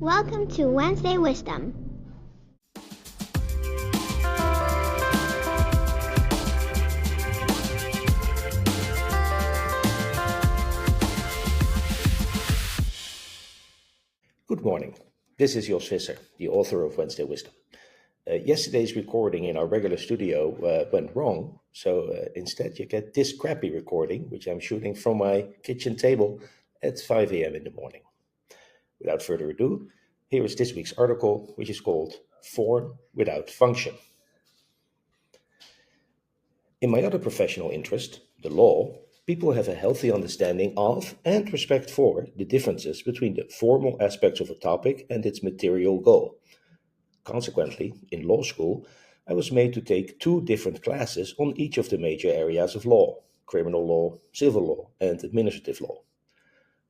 Welcome to Wednesday Wisdom. Good morning. This is Jos Visser, the author of Wednesday Wisdom. Yesterday's recording in our regular studio went wrong, so instead you get this crappy recording, which I'm shooting from my kitchen table at 5 a.m. in the morning. Without further ado, here is this week's article, which is called Form Without Function. In my other professional interest, the law, people have a healthy understanding of and respect for the differences between the formal aspects of a topic and its material goal. Consequently, in law school, I was made to take 2 different classes on each of the major areas of law: criminal law, civil law, and administrative law.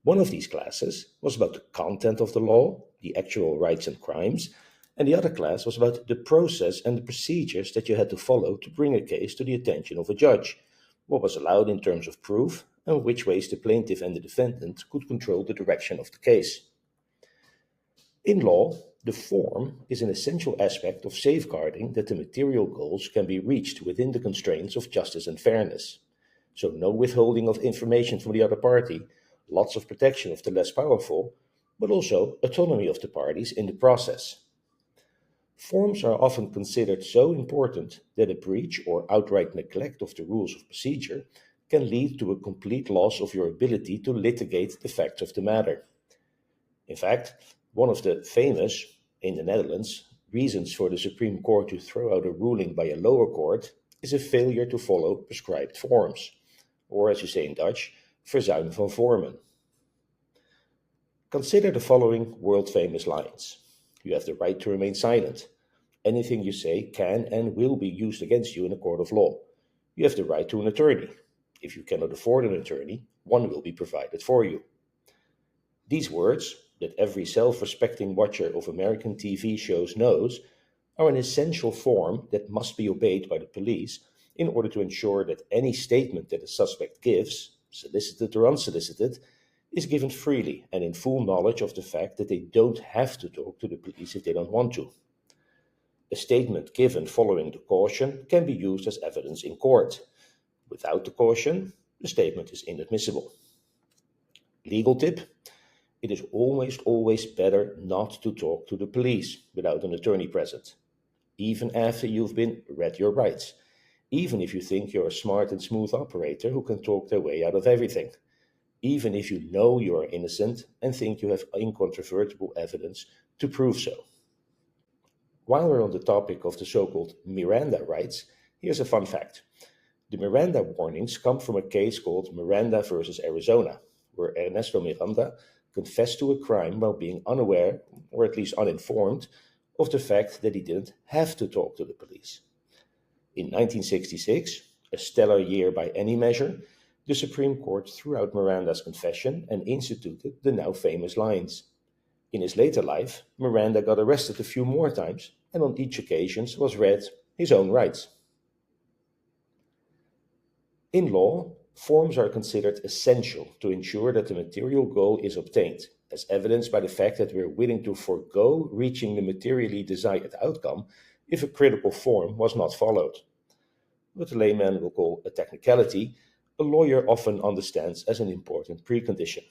One of these classes was about the content of the law, the actual rights and crimes, and the other class was about the process and the procedures that you had to follow to bring a case to the attention of a judge, what was allowed in terms of proof, and which ways the plaintiff and the defendant could control the direction of the case. In law, the form is an essential aspect of safeguarding that the material goals can be reached within the constraints of justice and fairness. So no withholding of information from the other party, lots of protection of the less powerful, but also autonomy of the parties in the process. Forms are often considered so important that a breach or outright neglect of the rules of procedure can lead to a complete loss of your ability to litigate the facts of the matter. In fact, one of the famous, in the Netherlands, reasons for the Supreme Court to throw out a ruling by a lower court is a failure to follow prescribed forms, or as you say in Dutch, verzuim van vormen. Consider the following world-famous lines. You have the right to remain silent. Anything you say can and will be used against you in a court of law. You have the right to an attorney. If you cannot afford an attorney, one will be provided for you. These words, that every self-respecting watcher of American TV shows knows, are an essential form that must be obeyed by the police in order to ensure that any statement that a suspect gives, solicited or unsolicited, is given freely and in full knowledge of the fact that they don't have to talk to the police if they don't want to. A statement given following the caution can be used as evidence in court. Without the caution, the statement is inadmissible. Legal tip: it is always better not to talk to the police without an attorney present, even after you've been read your rights, even if you think you're a smart and smooth operator who can talk their way out of everything, even if you know you are innocent and think you have incontrovertible evidence to prove so. While we're on the topic of the so-called Miranda rights, here's a fun fact. The Miranda warnings come from a case called Miranda versus Arizona, where Ernesto Miranda confessed to a crime while being unaware, or at least uninformed, of the fact that he didn't have to talk to the police. In 1966, a stellar year by any measure, the Supreme Court threw out Miranda's confession and instituted the now famous lines. In his later life, Miranda got arrested a few more times, and on each occasion was read his own rights. In law, forms are considered essential to ensure that the material goal is obtained, as evidenced by the fact that we're willing to forego reaching the materially desired outcome if a critical form was not followed. What a layman will call a technicality, a lawyer often understands as an important precondition.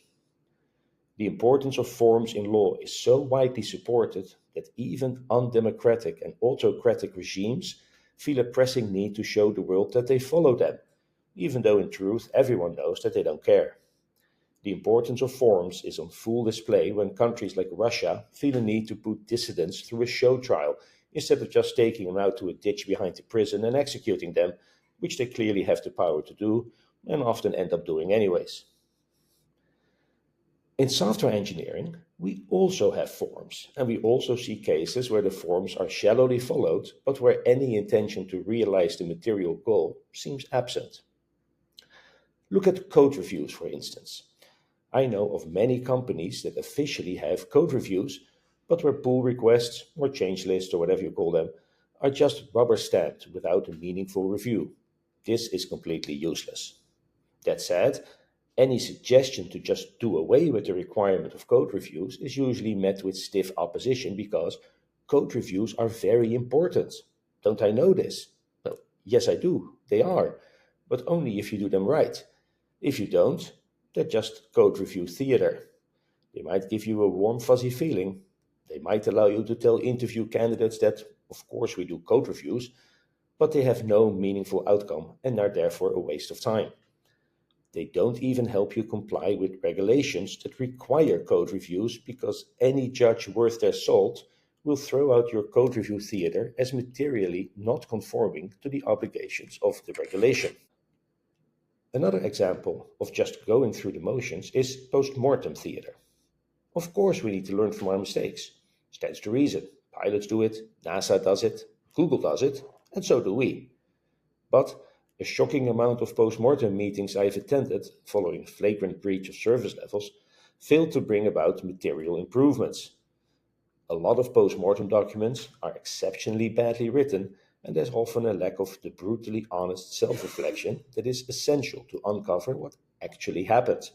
The importance of forms in law is so widely supported that even undemocratic and autocratic regimes feel a pressing need to show the world that they follow them, even though in truth everyone knows that they don't care. The importance of forms is on full display when countries like Russia feel a need to put dissidents through a show trial instead of just taking them out to a ditch behind the prison and executing them, which they clearly have the power to do and often end up doing anyways. In software engineering, we also have forms, and we also see cases where the forms are shallowly followed, but where any intention to realize the material goal seems absent. Look at code reviews, for instance. I know of many companies that officially have code reviews, but where pull requests or change lists or whatever you call them are just rubber stamped without a meaningful review. This is completely useless. That said, Any suggestion to just do away with the requirement of code reviews is usually met with stiff opposition because code reviews are very important. Don't I know this? Well, yes, I do. They are. But only if you do them right. If you don't, they're just code review theater. They might give you a warm, fuzzy feeling. They might allow you to tell interview candidates that, of course, we do code reviews, but they have no meaningful outcome and are therefore a waste of time. They don't even help you comply with regulations that require code reviews because any judge worth their salt will throw out your code review theater as materially not conforming to the obligations of the regulation. Another example of just going through the motions is post-mortem theater. Of course, we need to learn from our mistakes. Stands to reason. Pilots do it, NASA does it, Google does it, and so do we. But a shocking amount of post-mortem meetings I have attended following flagrant breach of service levels failed to bring about material improvements. A lot of post-mortem documents are exceptionally badly written, and there's often a lack of the brutally honest self-reflection that is essential to uncover what actually happened.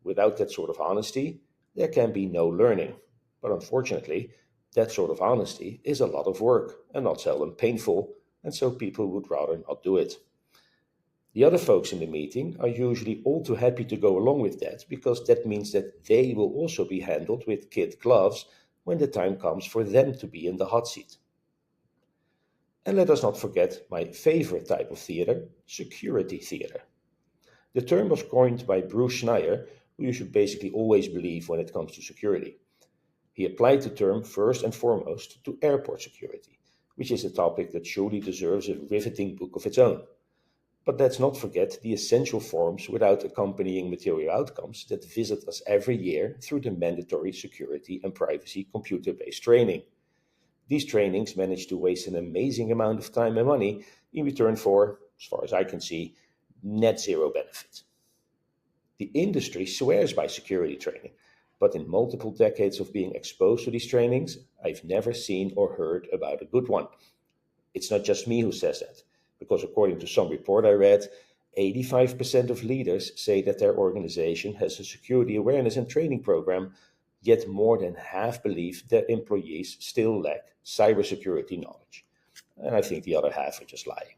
Without that sort of honesty, there can be no learning. But unfortunately, that sort of honesty is a lot of work and not seldom painful, and so people would rather not do it. The other folks in the meeting are usually all too happy to go along with that because that means that they will also be handled with kid gloves when the time comes for them to be in the hot seat. And let us not forget my favorite type of theater, security theater. The term was coined by Bruce Schneier, who you should basically always believe when it comes to security. He applied the term first and foremost to airport security, which is a topic that surely deserves a riveting book of its own. But let's not forget the essential forms without accompanying material outcomes that visit us every year through the mandatory security and privacy computer-based training. These trainings manage to waste an amazing amount of time and money in return for, as far as I can see, net zero benefit. The industry swears by security training, but in multiple decades of being exposed to these trainings, I've never seen or heard about a good one. It's not just me who says that, because according to some report I read, 85% of leaders say that their organization has a security awareness and training program, yet more than half believe their employees still lack cybersecurity knowledge. And I think the other half are just lying.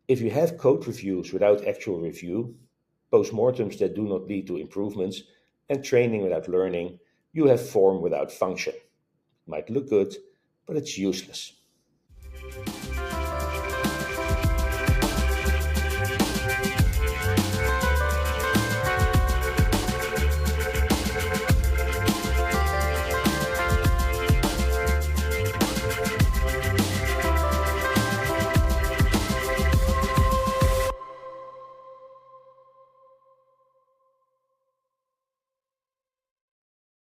If you have code reviews without actual review, postmortems that do not lead to improvements, and training without learning, you have form without function. It might look good, but it's useless.